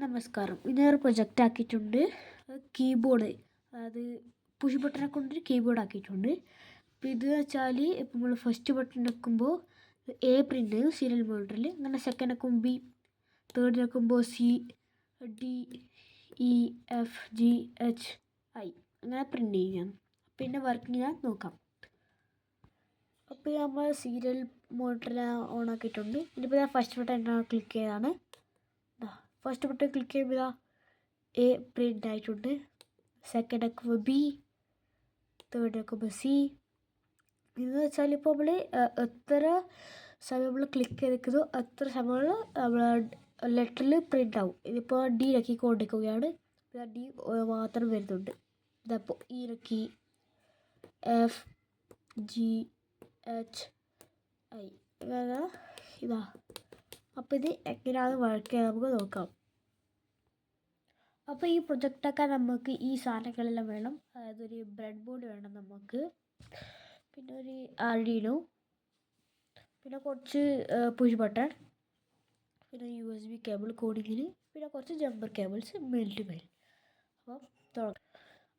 നമസ്കാരം. ഇതൊരു പ്രൊജക്റ്റ് ആക്കിയിട്ടുണ്ട്. കീബോർഡ്, അതായത് പുഷ് ബട്ടനെ കൊണ്ടൊരു കീബോർഡ് ആക്കിയിട്ടുണ്ട്. അപ്പോൾ ഇത് വെച്ചാൽ ഇപ്പോൾ നമ്മൾ ഫസ്റ്റ് ബട്ടൺ വെക്കുമ്പോൾ എ പ്രിൻ്റ് ചെയ്യും സീരിയൽ മോണിറ്ററിൽ. അങ്ങനെ സെക്കൻഡ് വെക്കുമ്പോൾ ബി, തേർഡ് വെക്കുമ്പോൾ C, D, E, F, G, H, I അങ്ങനെ പ്രിൻ്റ് ചെയ്യാം. പിന്നെ വർക്കിംഗ് ഞാൻ നോക്കാം. അപ്പോൾ നമ്മൾ സീരിയൽ മോണിറ്ററിൽ ഓൺ ആക്കിയിട്ടുണ്ട്. ഇനിയിപ്പോൾ ഞാൻ ഫസ്റ്റ് ബട്ടൺ ക്ലിക്ക് ചെയ്തതാണ്. ഫസ്റ്റ് ബട്ടൺ ക്ലിക്ക് ചെയ്യുമ്പോൾ എ പ്രിൻ്റ് ആയിട്ടുണ്ട്. സെക്കൻഡ് ആക്കുമ്പോൾ ബി, തേർഡ് ആക്കുമ്പോൾ സി. ഇതെന്ന് വെച്ചാൽ ഇപ്പോൾ നമ്മൾ എത്ര സമയം നമ്മൾ ക്ലിക്ക് ചെയ്തോ അത്ര സമയങ്ങൾ നമ്മൾ ലെറ്ററിൽ പ്രിൻ്റ് ആവും. ഇതിപ്പോൾ ഡി ഇറക്കിക്കൊണ്ടിരിക്കുകയാണ്. ഡി മാത്രം വരുന്നുണ്ട്. ഇതപ്പോൾ ഇ ഇറക്കി, എഫ്, ജി, എച്ച്, ഐ അങ്ങനെ ഇതാ. അപ്പോൾ ഇത് എങ്ങനെയാണ് വർക്ക് ചെയ്യുക നമുക്ക് നോക്കാം. അപ്പോൾ ഈ പ്രൊജക്റ്റാക്കാൻ നമുക്ക് ഈ സാധനങ്ങളെല്ലാം വേണം. അതായത് ഒരു ബ്രെഡ് ബോർഡ് വേണം നമുക്ക്, പിന്നെ ഒരു ആർഡിനോ, പിന്നെ കുറച്ച് പുഷ് ബട്ടൺ, പിന്നെ USB കേബിൾ കോഡിങ്ങിന്, പിന്നെ കുറച്ച് ജമ്പർ കേബിൾസ് മെയിൽ. അപ്പോൾ തുടങ്ങാം.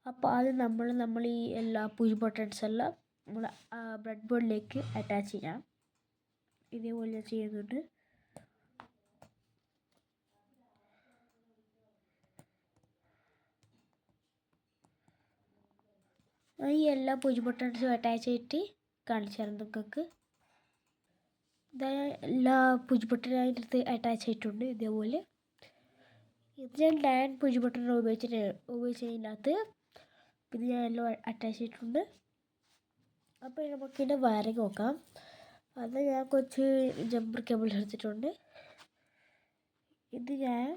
അപ്പോൾ ആദ്യം നമ്മൾ ഈ എല്ലാ പുഷ് ബട്ടൺസ് എല്ലാം നമ്മൾ ബ്രെഡ് ബോർഡിലേക്ക് അറ്റാച്ച് ചെയ്യാം. ഇതേപോലെ ചെയ്യുന്നുണ്ട്. ഈ എല്ലാ പുഷ് ബട്ടൺസും അറ്റാച്ച് ചെയ്തിട്ട് കാണിച്ചു തരാം നിങ്ങൾക്ക്. എല്ലാ പുഷ് ബട്ടണും അതിൻ്റെ അടുത്ത് അറ്റാച്ച് ചെയ്തിട്ടുണ്ട്. ഇതേപോലെ ഇത് ഞാൻ 9 പുഷ് ബട്ടൺ ഉപയോഗിച്ചതിനകത്ത് ഇത് ഞാൻ എല്ലാം അറ്റാച്ച് ചെയ്തിട്ടുണ്ട്. അപ്പോൾ നമുക്കിതിൻ്റെ വയറിങ് നോക്കാം. അത് ഞാൻ കുറച്ച് ജമ്പർ കേബിൾ എടുത്തിട്ടുണ്ട്. ഇത് ഞാൻ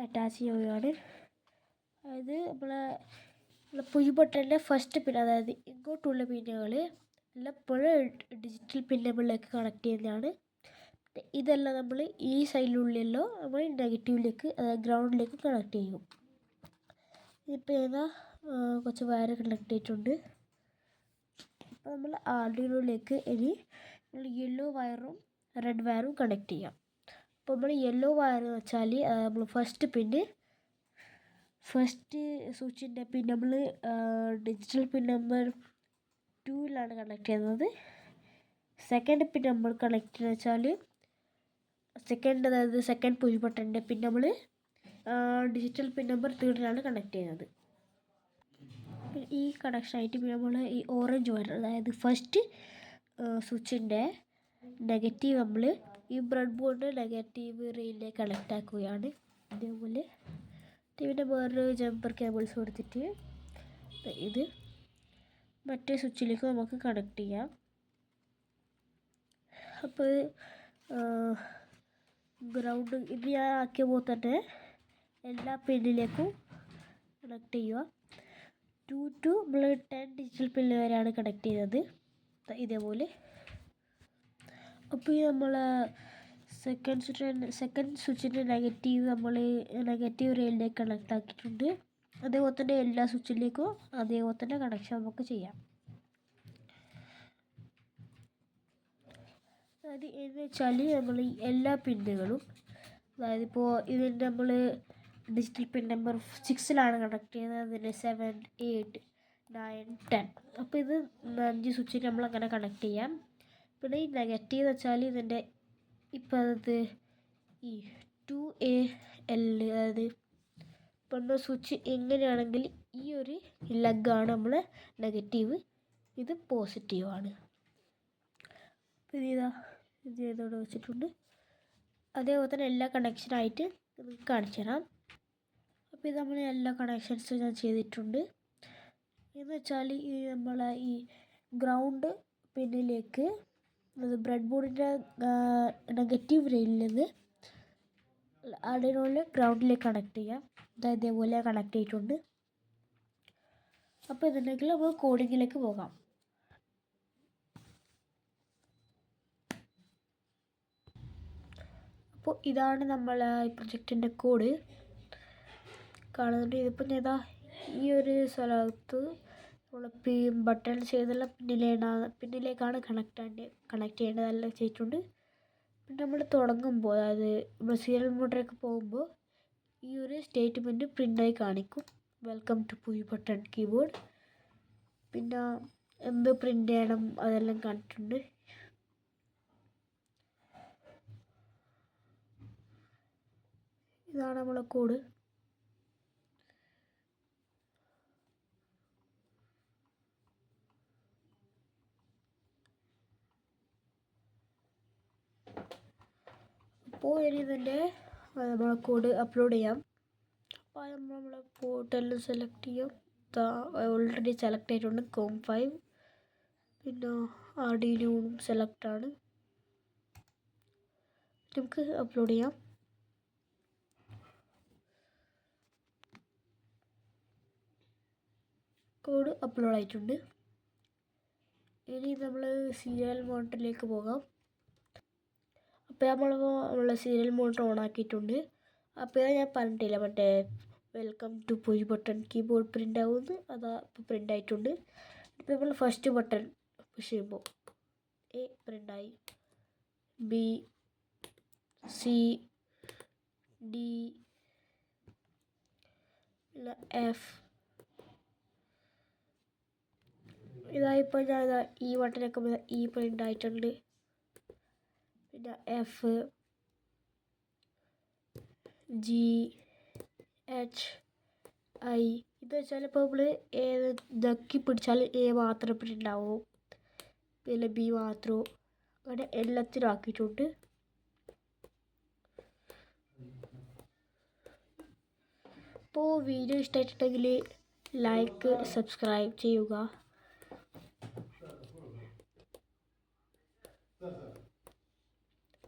അറ്റാച്ച് ചെയ്യുകയാണ്. അതായത് നമ്മളെ പുഷ് ബട്ടണിൻ്റെ ഫസ്റ്റ് പിൻ, അതായത് ഇങ്ങോട്ടുള്ള പിന്നുകൾ എല്ലാം ഡിജിറ്റൽ പിന്നുകളിലേക്ക് കണക്ട് ചെയ്യുന്നതാണ്. ഇതെല്ലാം നമ്മൾ ഈ സൈഡിലുള്ളിലോ നമ്മൾ നെഗറ്റീവിലേക്ക്, അതായത് ഗ്രൗണ്ടിലേക്ക് കണക്ട് ചെയ്യും. ഇപ്പോൾ ഏതാ കുറച്ച് വയർ കണക്ട് ചെയ്തിട്ടുണ്ട്. അപ്പോൾ നമ്മൾ ആർഡിനോയിലേക്ക് ഇനി നമ്മൾ യെല്ലോ വയറും റെഡ് വയറും കണക്ട് ചെയ്യാം. അപ്പോൾ നമ്മൾ യെല്ലോ വയർ എന്ന് വെച്ചാൽ നമ്മൾ ഫസ്റ്റ് സ്വിച്ചിൻ്റെ പിൻ നമ്മൾ ഡിജിറ്റൽ പിൻ നമ്പർ 2ലാണ് കണക്ട് ചെയ്യുന്നത്. സെക്കൻഡ് പിൻ നമ്മൾ കണക്ട് ചെയ്യുന്നത് വെച്ചാൽ അതായത് സെക്കൻഡ് പുഷ് ബട്ടണിൻ്റെ പിൻ നമ്മൾ ഡിജിറ്റൽ പിൻ നമ്പർ 3ലാണ് കണക്ട് ചെയ്യുന്നത്. ഈ കണക്ഷനായിട്ട് പിന്നെ നമ്മൾ ഈ ഓറഞ്ച് വയർ, അതായത് ഫസ്റ്റ് സ്വിച്ചിൻ്റെ നെഗറ്റീവ് നമ്മൾ ഈ ബ്രെഡ് ബോർഡിൻ്റെ നെഗറ്റീവ് റെയിലിലേക്ക് കണക്ട് ആക്കുകയാണ്. ഇതേപോലെ പിന്നെ വേറൊരു ജമ്പർ കേബിൾസ് കൊടുത്തിട്ട് ഇത് മറ്റേ സ്വിച്ചിലേക്ക് നമുക്ക് കണക്ട് ചെയ്യാം. അപ്പോൾ ഗ്രൗണ്ട് ഇത് ഞാൻ ആക്കിയ പോലെ തന്നെ എല്ലാ പിന്നിലേക്കും കണക്ട് ചെയ്യുക. 2 to നമ്മൾ 10 ഡിജിറ്റൽ പില്ല് വരെയാണ് കണക്ട് ചെയ്യുന്നത്. ഇതേപോലെ. അപ്പോൾ ഈ നമ്മൾ സെക്കൻഡ് സ്വിച്ചിൻ്റെ നെഗറ്റീവ് നമ്മൾ നെഗറ്റീവ് റെയിലിലേക്ക് കണക്ട് ആക്കിയിട്ടുണ്ട്. അതേപോലെ തന്നെ എല്ലാ സ്വിച്ചിലേക്കും അതേപോലെ തന്നെ കണക്ഷൻ നമുക്ക് ചെയ്യാം. അത് എന്ന് വെച്ചാൽ നമ്മൾ ഈ എല്ലാ പിന്നുകളും, അതായത് ഇപ്പോൾ ഇതിൻ്റെ നമ്മൾ ഡിജിറ്റൽ പിൻ നമ്പർ 6ലാണ് കണക്ട് ചെയ്യുന്നത്. അതിന് 7, 8, 9, 10. അപ്പോൾ ഇത് 5 സ്വിച്ചിന് നമ്മൾ അങ്ങനെ കണക്ട് ചെയ്യാം. പിന്നെ ഈ നെഗറ്റീവ് എന്ന് വെച്ചാൽ ഇതിൻ്റെ ഇപ്പോൾ അത് ഈ 2AL, അതായത് ഇപ്പോൾ സ്വിച്ച് എങ്ങനെയാണെങ്കിൽ ഈ ഒരു ലഗാണ് നമ്മൾ നെഗറ്റീവ്, ഇത് പോസിറ്റീവാണ്. അപ്പോൾ ഇത് ചെയ്തോടെ വെച്ചിട്ടുണ്ട്. അതേപോലെ തന്നെ എല്ലാ കണക്ഷനായിട്ട് നിങ്ങൾക്ക് കാണിച്ചു തരാം. അപ്പോൾ ഇത് നമ്മൾ എല്ലാ കണക്ഷൻസും ഞാൻ ചെയ്തിട്ടുണ്ട്. എന്ന് വെച്ചാൽ ഈ നമ്മളെ ഈ ഗ്രൗണ്ട് പിന്നിലേക്ക്, അത് ബ്രെഡ് ബോർഡിൻ്റെ നെഗറ്റീവ് റെയിലിൽ നിന്ന് ആർഡിനോയിൽ ഗ്രൗണ്ടിലേക്ക് കണക്ട് ചെയ്യാം. ഇതേപോലെ കണക്ട് ചെയ്തിട്ടുണ്ട്. അപ്പോൾ ഇതുണ്ടെങ്കിൽ നമ്മൾ കോഡിങ്ങിലേക്ക് പോകാം. അപ്പോൾ ഇതാണ് നമ്മളെ ഈ പ്രൊജക്റ്റിൻ്റെ കോഡ് കാണുന്നുണ്ട്. ഇതിപ്പോൾ ഏതാ ഈ ഒരു സ്ഥലത്ത് നമ്മൾ ബട്ടൺ ചെയ്തുള്ള പിന്നിലേക്കാണ് കണക്ട് ചെയ്യേണ്ടതെല്ലാം ചെയ്തിട്ടുണ്ട്. പിന്നെ നമ്മൾ തുടങ്ങുമ്പോൾ അതായത് നമ്മൾ സീരിയൽ മോഡിലേക്ക് പോകുമ്പോൾ ഈ ഒരു സ്റ്റേറ്റ്മെൻറ്റ് പ്രിൻ്റായി കാണിക്കും. Welcome to push button keyboard. പിന്നെ എന്ത് പ്രിൻ്റ് ചെയ്യണം അതെല്ലാം കണ്ടിട്ടുണ്ട്. ഇതാണ് നമ്മളെ കോഡ്. അപ്പോൾ ഇനി ഇതിൻ്റെ നമ്മളെ കോഡ് അപ്ലോഡ് ചെയ്യാം. അപ്പോൾ നമ്മളെ പോർട്ടലിൽ സെലക്ട് ചെയ്യാം. ഓൾറെഡി സെലക്ട് ആയിട്ടുണ്ട് COM5. പിന്നെ ആർഡിനോയും സെലക്ട് ആണ്. നമുക്ക് അപ്ലോഡ് ചെയ്യാം. കോഡ് അപ്ലോഡ് ആയിട്ടുണ്ട്. ഇനി നമ്മൾ സീരിയൽ മോണിറ്ററിലേക്ക് പോകാം. അപ്പോൾ നമ്മളെ സീരിയൽ മോണിറ്റർ ഓൺ ആക്കിയിട്ടുണ്ട്. അപ്പോൾ ഞാൻ പറഞ്ഞിട്ടില്ല മറ്റേ welcome to push button keyboard print ആവുമെന്ന്. അതാ ഇപ്പോൾ പ്രിൻ്റ് ആയിട്ടുണ്ട്. ഇപ്പോൾ നമ്മൾ ഫസ്റ്റ് ബട്ടൺ പുഷ് ചെയ്യുമ്പോൾ A പ്രിൻ്റായി, B, C, D, പിന്നെ F. ഇതായിപ്പോൾ ഞാൻ ഈ ബട്ടനൊക്കെ E പ്രിൻ്റ് ആയിട്ടുണ്ട്. പിന്നെ F, G, H, I. ഇത് വെച്ചാൽ ഇപ്പോൾ നമ്മൾ ഏത് ഇതൊക്കെ പിടിച്ചാൽ A മാത്രമേ പ്രിൻ്റ് ആവൂ, പിന്നെ B മാത്രമോ, അങ്ങനെ എല്ലാത്തിനും ആക്കിയിട്ടുണ്ട്. അപ്പോൾ വീഡിയോ ഇഷ്ടമായിട്ടുണ്ടെങ്കിൽ ലൈക്ക്, സബ്സ്ക്രൈബ് ചെയ്യുക.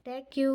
Thank you.